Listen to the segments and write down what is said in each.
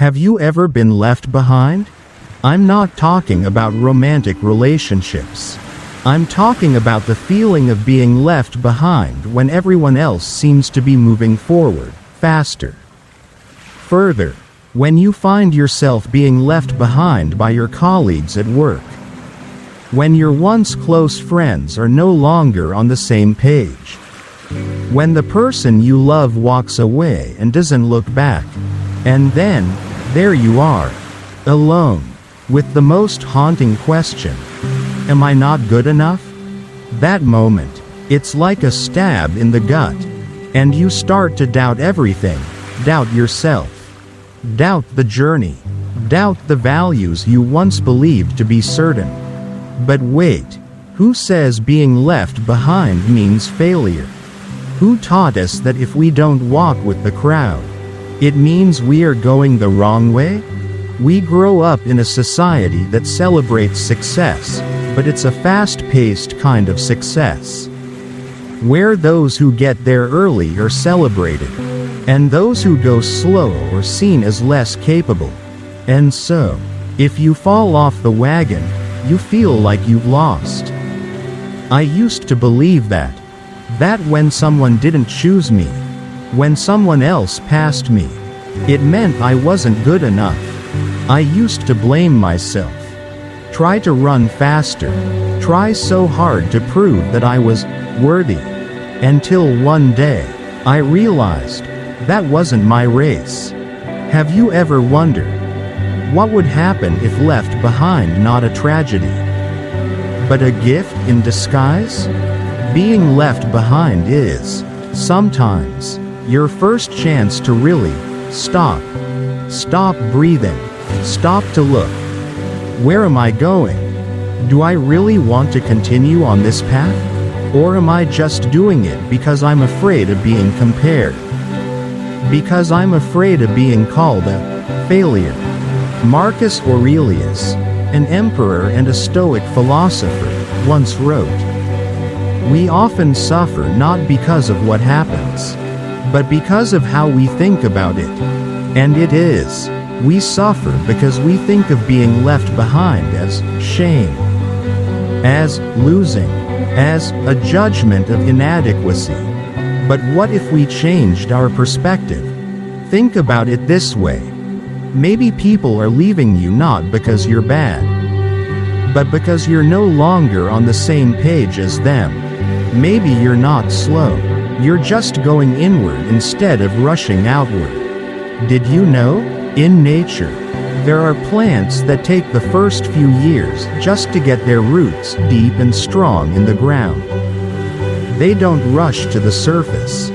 Have you ever been left behind? I'm not talking about romantic relationships. I'm talking about the feeling of being left behind when everyone else seems to be moving forward, faster. Further, when you find yourself being left behind by your colleagues at work. When your once close friends are no longer on the same page. When the person you love walks away and doesn't look back. And then, there you are, alone, with the most haunting question. Am I not good enough? That moment, it's like a stab in the gut. And you start to doubt everything, doubt yourself. Doubt the journey. Doubt the values you once believed to be certain. But wait, who says being left behind means failure? Who taught us that if we don't walk with the crowd, it means we are going the wrong way? We grow up in a society that celebrates success, but it's a fast-paced kind of success, where those who get there early are celebrated, and those who go slow are seen as less capable. And so, if you fall off the wagon, you feel like you've lost. I used to believe that when someone didn't choose me, when someone else passed me, it meant I wasn't good enough. I used to blame myself. Try to run faster. Try so hard to prove that I was worthy. Until one day, I realized that wasn't my race. Have you ever wondered what would happen if left behind not a tragedy, but a gift in disguise? Being left behind is, sometimes, your first chance to really stop. Stop breathing. Stop to look. Where am I going? Do I really want to continue on this path? Or am I just doing it because I'm afraid of being compared? Because I'm afraid of being called a failure. Marcus Aurelius, an emperor and a Stoic philosopher, once wrote, "We often suffer not because of what happens, but because of how we think about it. And it is, we suffer because we think of being left behind as shame, as losing, as a judgment of inadequacy. But what if we changed our perspective? Think about it this way. Maybe people are leaving you not because you're bad, but because you're no longer on the same page as them. Maybe you're not slow. You're just going inward instead of rushing outward. Did you know? In nature, there are plants that take the first few years just to get their roots deep and strong in the ground. They don't rush to the surface,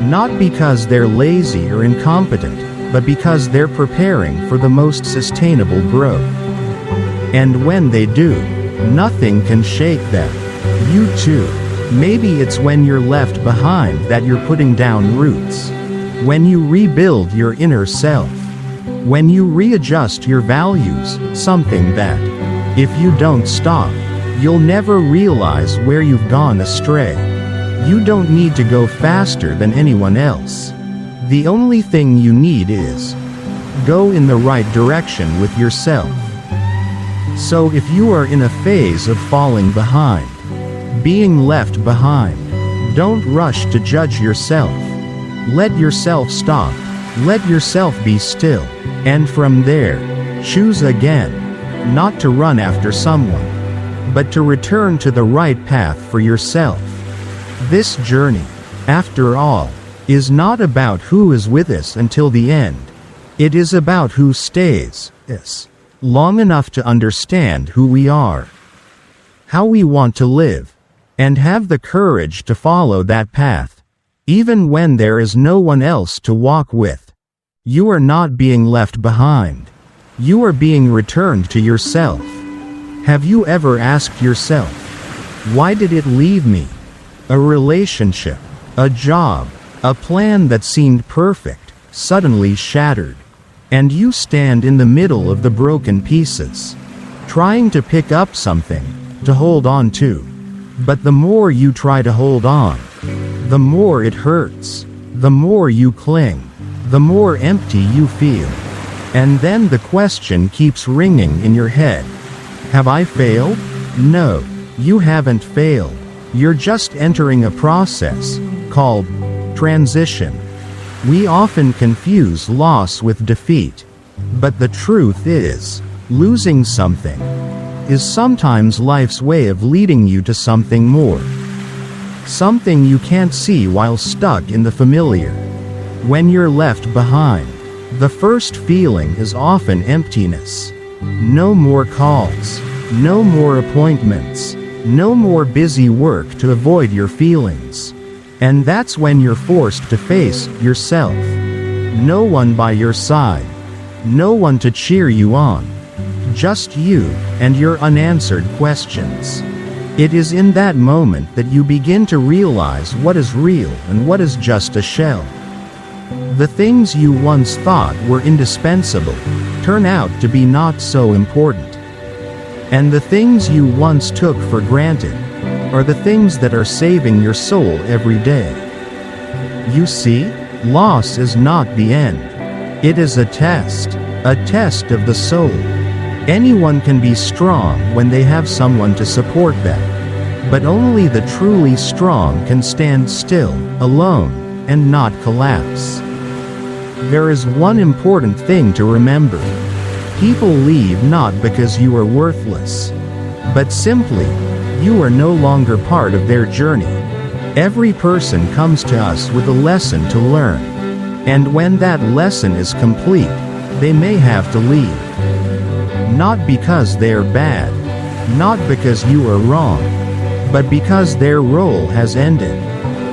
not because they're lazy or incompetent, but because they're preparing for the most sustainable growth. And when they do, nothing can shake them. You too. Maybe it's when you're left behind that you're putting down roots. When you rebuild your inner self. When you readjust your values, something that, if you don't stop, you'll never realize where you've gone astray. You don't need to go faster than anyone else. The only thing you need is go in the right direction with yourself. So if you are in a phase of falling behind, being left behind, don't rush to judge yourself. Let yourself stop. Let yourself be still. And from there, choose again, not to run after someone, but to return to the right path for yourself. This journey, after all, is not about who is with us until the end. It is about who stays us long enough to understand who we are, how we want to live, and have the courage to follow that path, even when there is no one else to walk with. You are not being left behind. You are being returned to yourself. Have you ever asked yourself, why did it leave me? A relationship, a job, a plan that seemed perfect, suddenly shattered. And you stand in the middle of the broken pieces, trying to pick up something, to hold on to. But the more you try to hold on, the more it hurts. The more you cling, the more empty you feel. And then the question keeps ringing in your head. Have I failed? No, you haven't failed. You're just entering a process called transition. We often confuse loss with defeat. But the truth is, losing something is sometimes life's way of leading you to something more. Something you can't see while stuck in the familiar. When you're left behind, the first feeling is often emptiness. No more calls, no more appointments, no more busy work to avoid your feelings. And that's when you're forced to face yourself. No one by your side, no one to cheer you on. Just you and your unanswered questions. It is in that moment that you begin to realize what is real and what is just a shell. The things you once thought were indispensable turn out to be not so important. And the things you once took for granted are the things that are saving your soul every day. You see, loss is not the end. It is a test of the soul. Anyone can be strong when they have someone to support them. But only the truly strong can stand still, alone, and not collapse. There is one important thing to remember. People leave not because you are worthless, but simply, you are no longer part of their journey. Every person comes to us with a lesson to learn. And when that lesson is complete, they may have to leave. Not because they're bad, not because you are wrong, but because their role has ended.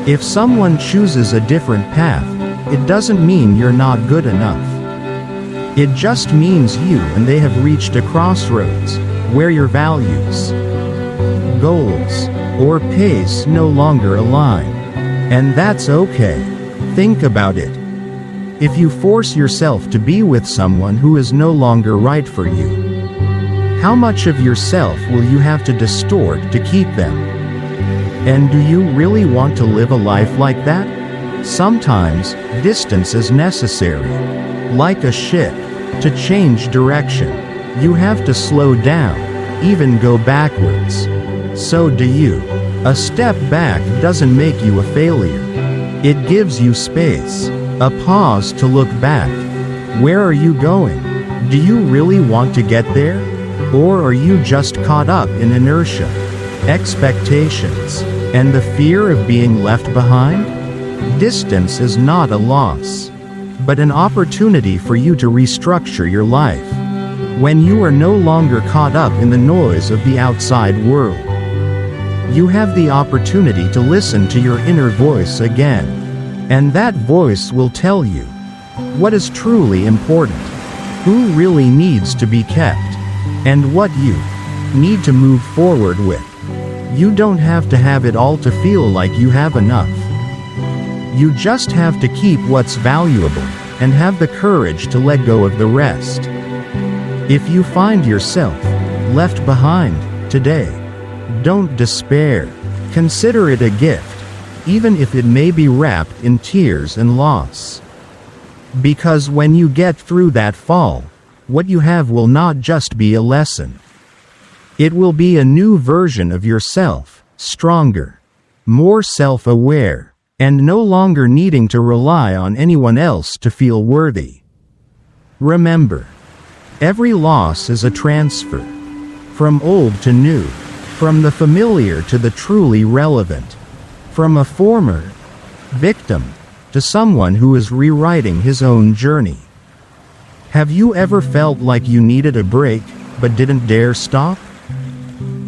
If someone chooses a different path, it doesn't mean you're not good enough. It just means you and they have reached a crossroads, where your values, goals, or pace no longer align. And that's okay. Think about it. If you force yourself to be with someone who is no longer right for you, how much of yourself will you have to distort to keep them? And do you really want to live a life like that? Sometimes, distance is necessary. Like a ship, to change direction, you have to slow down, even go backwards. So do you. A step back doesn't make you a failure. It gives you space, a pause to look back. Where are you going? Do you really want to get there? Or are you just caught up in inertia, expectations, and the fear of being left behind? Distance is not a loss, but an opportunity for you to restructure your life. When you are no longer caught up in the noise of the outside world, you have the opportunity to listen to your inner voice again. And that voice will tell you what is truly important, who really needs to be kept, and what you need to move forward with. You don't have to have it all to feel like you have enough. You just have to keep what's valuable and have the courage to let go of the rest. If you find yourself left behind today, don't despair. Consider it a gift, even if it may be wrapped in tears and loss. Because when you get through that fall, what you have will not just be a lesson. It will be a new version of yourself, stronger, more self-aware, and no longer needing to rely on anyone else to feel worthy. Remember, every loss is a transfer. From old to new, from the familiar to the truly relevant, from a former victim to someone who is rewriting his own journey. Have you ever felt like you needed a break, but didn't dare stop?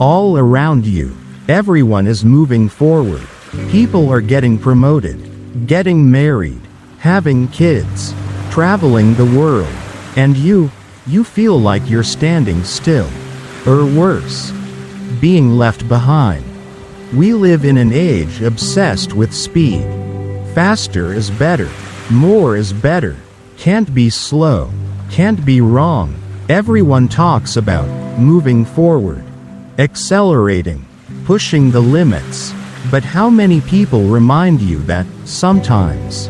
All around you, everyone is moving forward. People are getting promoted, getting married, having kids, traveling the world, and you feel like you're standing still. Or worse, being left behind. We live in an age obsessed with speed. Faster is better, more is better, can't be slow, can't be wrong. Everyone talks about moving forward, accelerating, pushing the limits. But how many people remind you that, sometimes,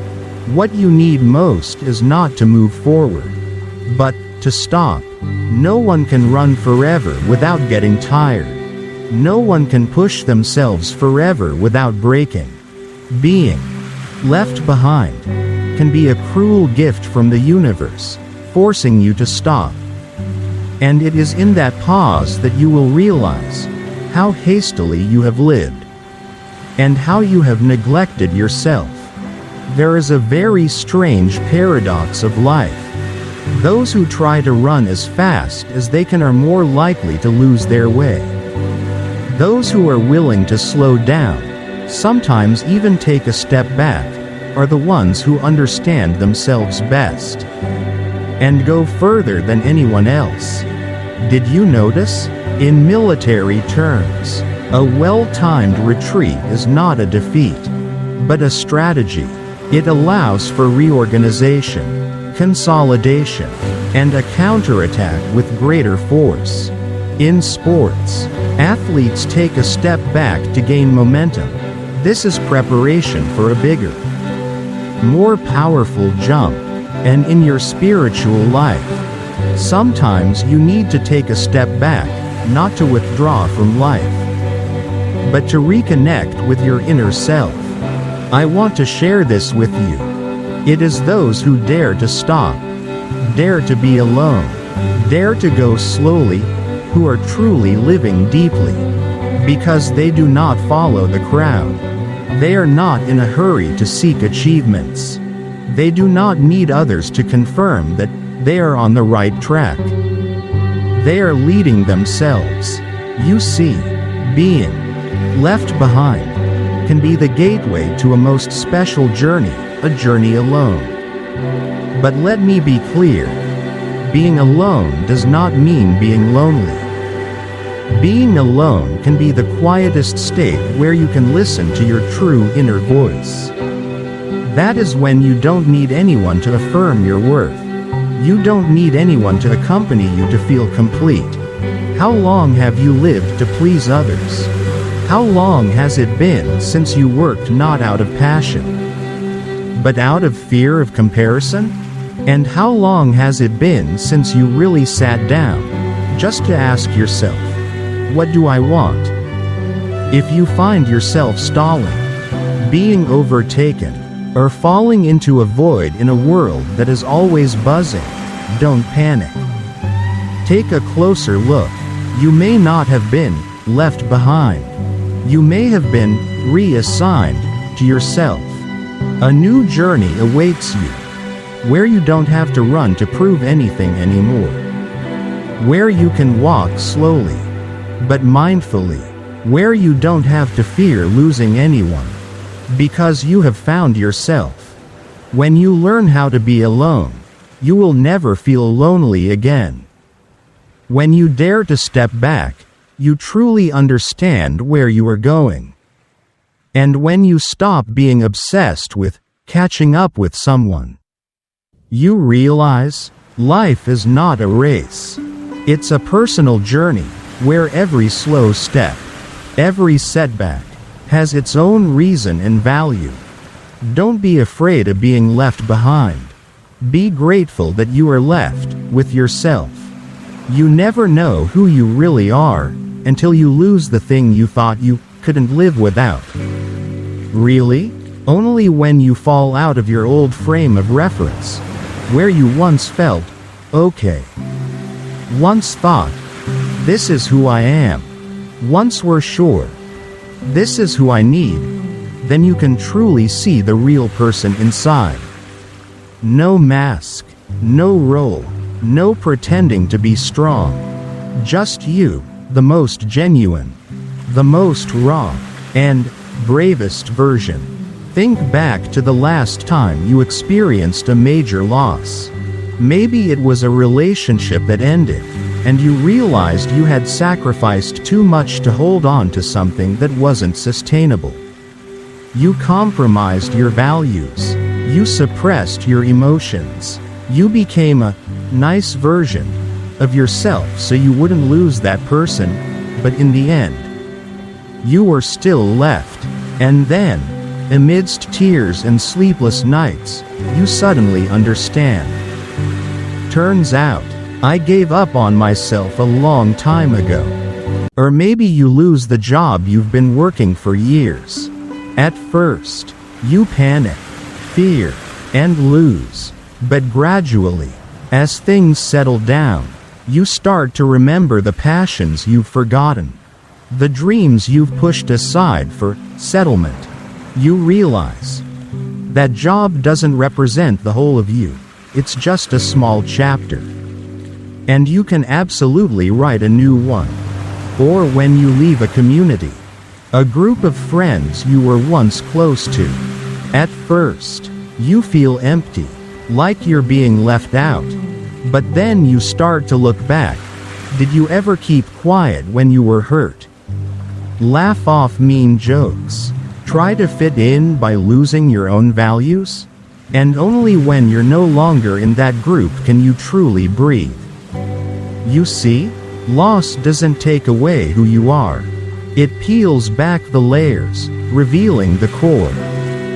what you need most is not to move forward. But, to stop. No one can run forever without getting tired. No one can push themselves forever without breaking. Being left behind can be a cruel gift from the universe, forcing you to stop. And it is in that pause that you will realize how hastily you have lived, and how you have neglected yourself. There is a very strange paradox of life. Those who try to run as fast as they can are more likely to lose their way. Those who are willing to slow down, sometimes even take a step back, are the ones who understand themselves best and go further than anyone else. Did you notice? In military terms, a well-timed retreat is not a defeat, but a strategy. It allows for reorganization, consolidation, and a counterattack with greater force. In sports, athletes take a step back to gain momentum. This is preparation for a bigger, more powerful jump. And in your spiritual life, sometimes you need to take a step back, not to withdraw from life, but to reconnect with your inner self. I want to share this with you. It is those who dare to stop, dare to be alone, dare to go slowly, who are truly living deeply, because they do not follow the crowd. They are not in a hurry to seek achievements. They do not need others to confirm that they are on the right track. They are leading themselves. You see, being left behind can be the gateway to a most special journey, a journey alone. But let me be clear, being alone does not mean being lonely. Being alone can be the quietest state where you can listen to your true inner voice. That is when you don't need anyone to affirm your worth. You don't need anyone to accompany you to feel complete. How long have you lived to please others? How long has it been since you worked not out of passion, but out of fear of comparison? And how long has it been since you really sat down, just to ask yourself, what do I want? If you find yourself stalling, being overtaken, or falling into a void in a world that is always buzzing, don't panic. Take a closer look. You may not have been left behind. You may have been reassigned to yourself. A new journey awaits you, where you don't have to run to prove anything anymore. Where you can walk slowly, but mindfully. Where you don't have to fear losing anyone, because you have found yourself. When you learn how to be alone, you will never feel lonely again. When you dare to step back, you truly understand where you are going. And when you stop being obsessed with catching up with someone, you realize life is not a race. It's a personal journey, where every slow step, every setback, has its own reason and value. Don't be afraid of being left behind. Be grateful that you are left with yourself. You never know who you really are until you lose the thing you thought you couldn't live without. Really? Only when you fall out of your old frame of reference, where you once felt okay, once thought, this is who I am, once were sure, this is who I need, then you can truly see the real person inside. No mask, no role, no pretending to be strong. Just you, the most genuine, the most raw, and bravest version. Think back to the last time you experienced a major loss. Maybe it was a relationship that ended, and you realized you had sacrificed too much to hold on to something that wasn't sustainable. You compromised your values. You suppressed your emotions. You became a nice version of yourself so you wouldn't lose that person, but in the end, you were still left. And then, amidst tears and sleepless nights, you suddenly understand. Turns out, I gave up on myself a long time ago. Or maybe you lose the job you've been working for years. At first, you panic, fear, and lose. But gradually, as things settle down, you start to remember the passions you've forgotten, the dreams you've pushed aside for settlement. You realize that job doesn't represent the whole of you, it's just a small chapter. And you can absolutely write a new one. Or when you leave a community, a group of friends you were once close to. At first, you feel empty, like you're being left out. But then you start to look back. Did you ever keep quiet when you were hurt? Laugh off mean jokes. Try to fit in by losing your own values? And only when you're no longer in that group can you truly breathe. You see, loss doesn't take away who you are. It peels back the layers, revealing the core.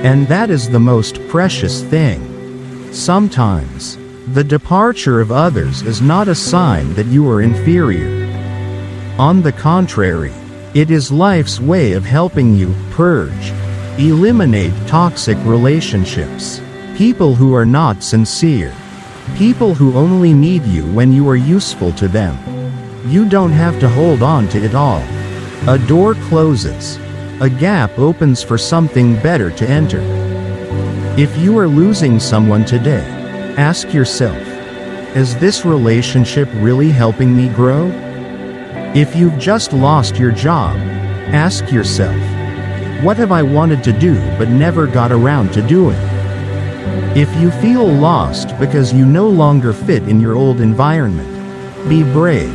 And that is the most precious thing. Sometimes, the departure of others is not a sign that you are inferior. On the contrary, it is life's way of helping you purge, eliminate toxic relationships, people who are not sincere, people who only need you when you are useful to them. You don't have to hold on to it all. A door closes, a gap opens for something better to enter. If you are losing someone today, ask yourself, is this relationship really helping me grow? If you've just lost your job, ask yourself, what have I wanted to do but never got around to doing? If you feel lost because you no longer fit in your old environment, be brave.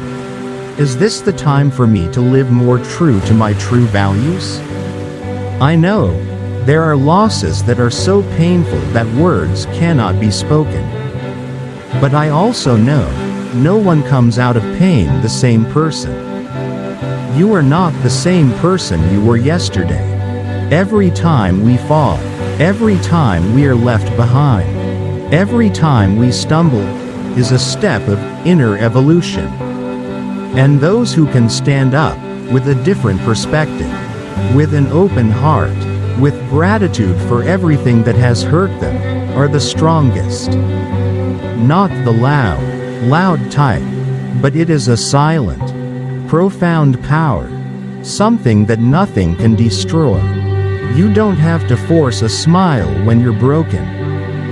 Is this the time for me to live more true to my true values? I know, there are losses that are so painful that words cannot be spoken. But I also know, no one comes out of pain the same person. You are not the same person you were yesterday. Every time we fall, every time we are left behind, every time we stumble, is a step of inner evolution. And those who can stand up, with a different perspective, with an open heart, with gratitude for everything that has hurt them, are the strongest. Not the loud type, but it is a silent, profound power, something that nothing can destroy. You don't have to force a smile when you're broken.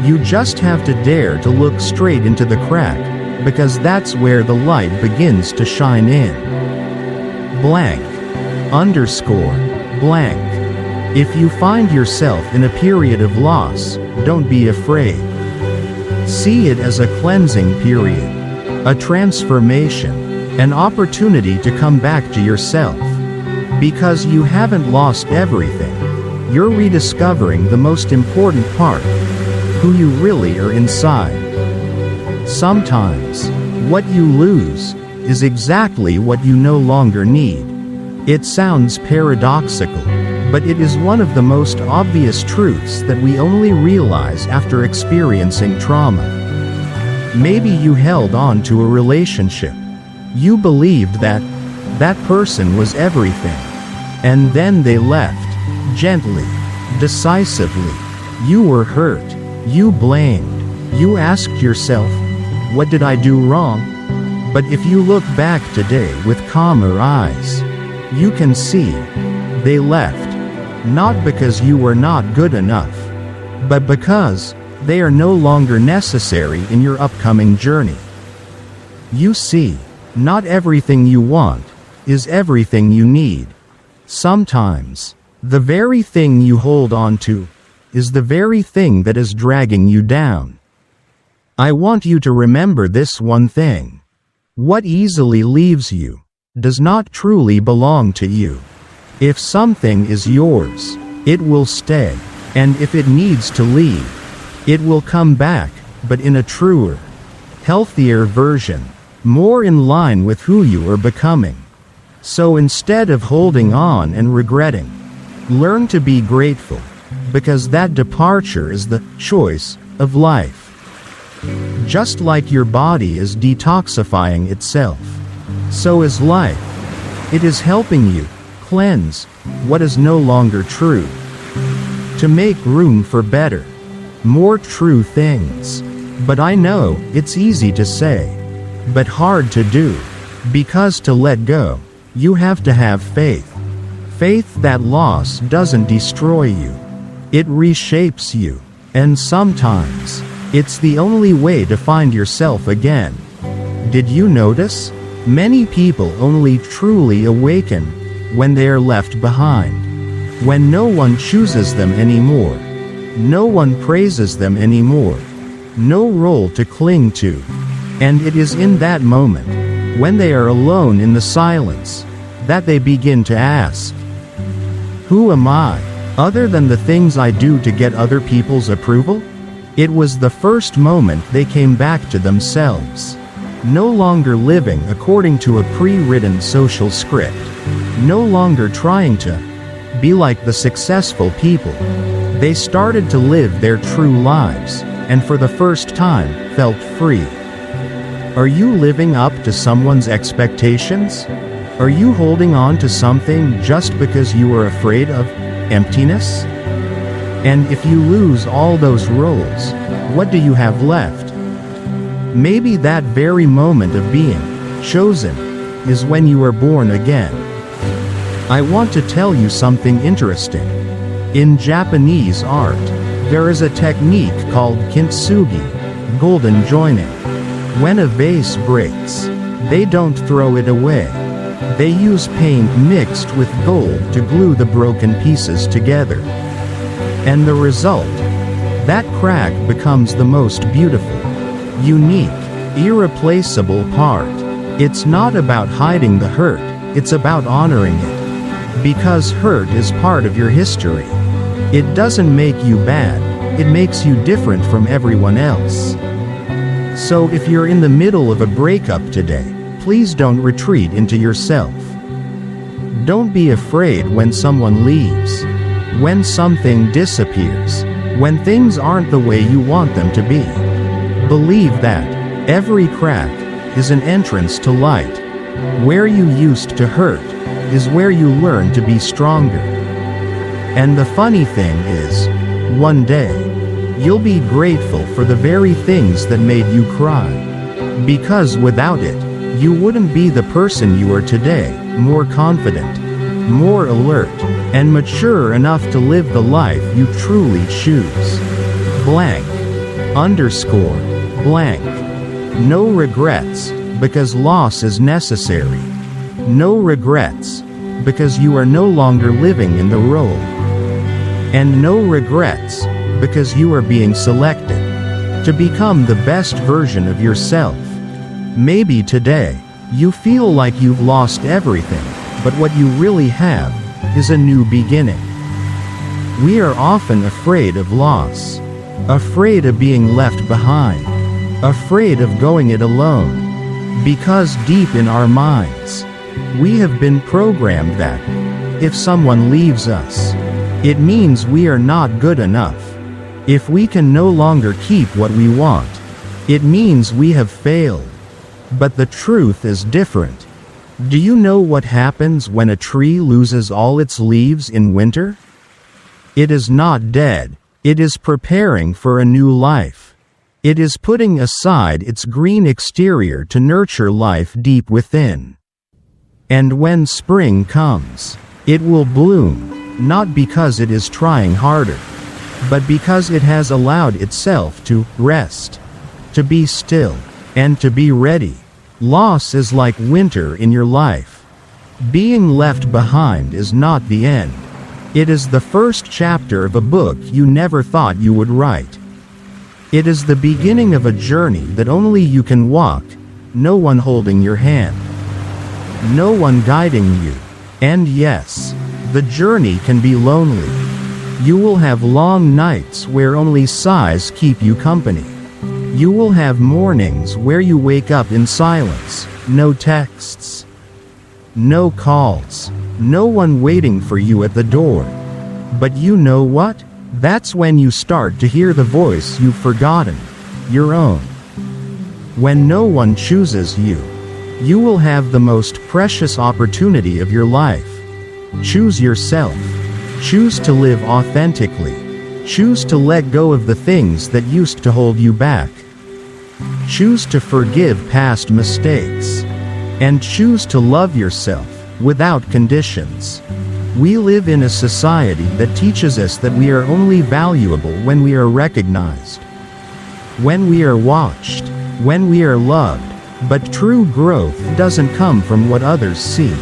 You just have to dare to look straight into the crack, because that's where the light begins to shine in. Blank. Underscore. Blank. If you find yourself in a period of loss, don't be afraid. See it as a cleansing period, a transformation, an opportunity to come back to yourself. Because you haven't lost everything. You're rediscovering the most important part, who you really are inside. Sometimes, what you lose is exactly what you no longer need. It sounds paradoxical, but it is one of the most obvious truths that we only realize after experiencing trauma. Maybe you held on to a relationship. You believed that that person was everything. And then they left, gently, decisively. You were hurt. You blamed. You asked yourself, what did I do wrong? But if you look back today with calmer eyes, you can see, they left, not because you were not good enough, but because they are no longer necessary in your upcoming journey. You see, not everything you want is everything you need. Sometimes, the very thing you hold on to is the very thing that is dragging you down. I want you to remember this one thing. What easily leaves you does not truly belong to you. If something is yours, it will stay, and if it needs to leave, it will come back, but in a truer, healthier version, more in line with who you are becoming. So instead of holding on and regretting, learn to be grateful, because that departure is the choice of life. Just like your body is detoxifying itself, so is life. It is helping you cleanse what is no longer true, to make room for better, more true things. But I know it's easy to say, but hard to do, because to let go, you have to have faith. Faith that loss doesn't destroy you, it reshapes you, and sometimes it's the only way to find yourself again. Did you notice? Many people only truly awaken when they are left behind, when no one chooses them anymore, no one praises them anymore, no role to cling to. And it is in that moment, when they are alone in the silence, that they begin to ask, who am I, other than the things I do to get other people's approval? It was the first moment they came back to themselves. No longer living according to a pre-written social script. No longer trying to be like the successful people. They started to live their true lives, and for the first time, felt free. Are you living up to someone's expectations? Are you holding on to something just because you are afraid of emptiness? And if you lose all those roles, what do you have left? Maybe that very moment of being chosen is when you are born again. I want to tell you something interesting. In Japanese art, there is a technique called kintsugi, golden joining. When a vase breaks, they don't throw it away. They use paint mixed with gold to glue the broken pieces together. And the result? That crack becomes the most beautiful, unique, irreplaceable part. It's not about hiding the hurt, it's about honoring it. Because hurt is part of your history. It doesn't make you bad, it makes you different from everyone else. So if you're in the middle of a breakup today, please don't retreat into yourself. Don't be afraid when someone leaves, when something disappears, when things aren't the way you want them to be. Believe that every crack is an entrance to light. Where you used to hurt is where you learn to be stronger. And the funny thing is, one day, you'll be grateful for the very things that made you cry. Because without it, you wouldn't be the person you are today, more confident, more alert, and mature enough to live the life you truly choose. Blank. Underscore. Blank. No regrets, because loss is necessary. No regrets, because you are no longer living in the role. And no regrets, because you are being selected to become the best version of yourself. Maybe today, you feel like you've lost everything, but what you really have is a new beginning. We are often afraid of loss, afraid of being left behind, afraid of going it alone, because deep in our minds, we have been programmed that if someone leaves us, it means we are not good enough. If we can no longer keep what we want, it means we have failed. But the truth is different. Do you know what happens when a tree loses all its leaves in winter? It is not dead, it is preparing for a new life. It is putting aside its green exterior to nurture life deep within. And when spring comes, it will bloom, not because it is trying harder, but because it has allowed itself to rest, to be still, and to be ready. Loss is like winter in your life. Being left behind is not the end. It is the first chapter of a book you never thought you would write. It is the beginning of a journey that only you can walk, no one holding your hand, no one guiding you. And yes, the journey can be lonely. You will have long nights where only sighs keep you company. You will have mornings where you wake up in silence, no texts, no calls, no one waiting for you at the door. But you know what? That's when you start to hear the voice you've forgotten. your own. When no one chooses you, you will have the most precious opportunity of your life. Choose yourself. Choose to live authentically. Choose to let go of the things that used to hold you back. Choose to forgive past mistakes. And choose to love yourself, without conditions. We live in a society that teaches us that we are only valuable when we are recognized, when we are watched, when we are loved. But true growth doesn't come from what others see.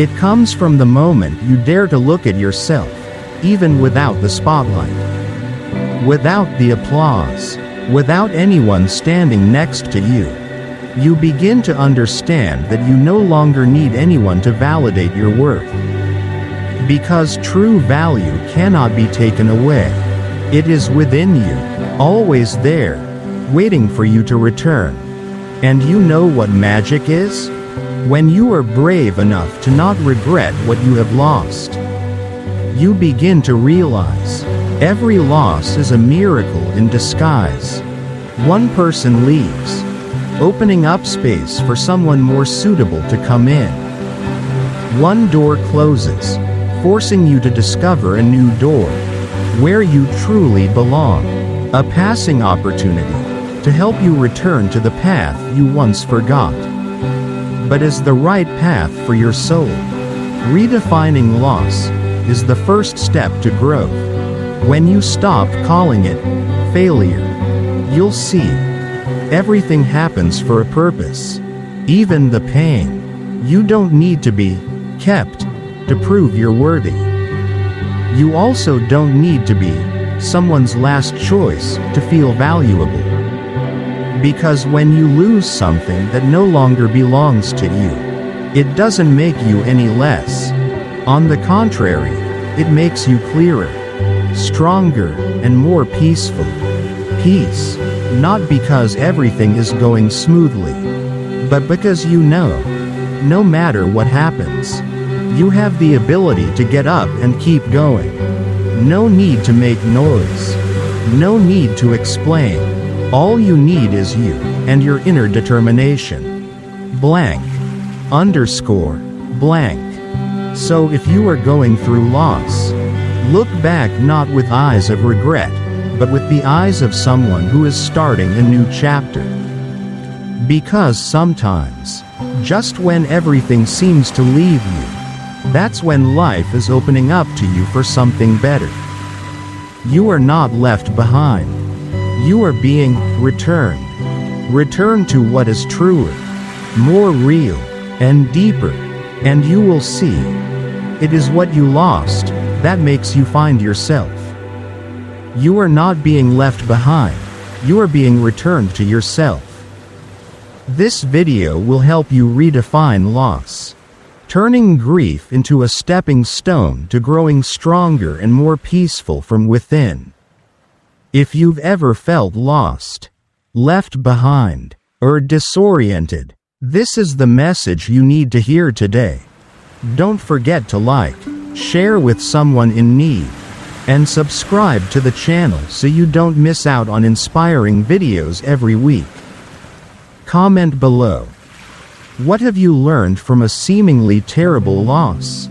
It comes from the moment you dare to look at yourself, even without the spotlight, without the applause, without anyone standing next to you. You begin to understand that you no longer need anyone to validate your worth. Because true value cannot be taken away. It is within you, always there, waiting for you to return. And you know what magic is? When you are brave enough to not regret what you have lost. You begin to realize, every loss is a miracle in disguise. One person leaves, opening up space for someone more suitable to come in. One door closes, forcing you to discover a new door, where you truly belong. A passing opportunity to help you return to the path you once forgot, but is the right path for your soul. Redefining loss is the first step to growth. When you stop calling it failure, you'll see everything happens for a purpose. Even the pain. You don't need to be kept to prove you're worthy. You also don't need to be someone's last choice to feel valuable. Because when you lose something that no longer belongs to you, it doesn't make you any less. On the contrary, it makes you clearer, stronger, and more peaceful. Peace, not because everything is going smoothly, but because you know, no matter what happens, you have the ability to get up and keep going. No need to make noise. No need to explain. All you need is you, and your inner determination. Blank. Underscore. Blank. So if you are going through loss, look back not with eyes of regret, but with the eyes of someone who is starting a new chapter. Because sometimes, just when everything seems to leave you, that's when life is opening up to you for something better. You are not left behind. You are being returned. Return to what is truer, more real, and deeper, and you will see. It is what you lost that makes you find yourself. You are not being left behind. You are being returned to yourself. This video will help you redefine loss, turning grief into a stepping stone to growing stronger and more peaceful from within. If you've ever felt lost, left behind, or disoriented, this is the message you need to hear today. Don't forget to like, share with someone in need, and subscribe to the channel so you don't miss out on inspiring videos every week. Comment below. What have you learned from a seemingly terrible loss?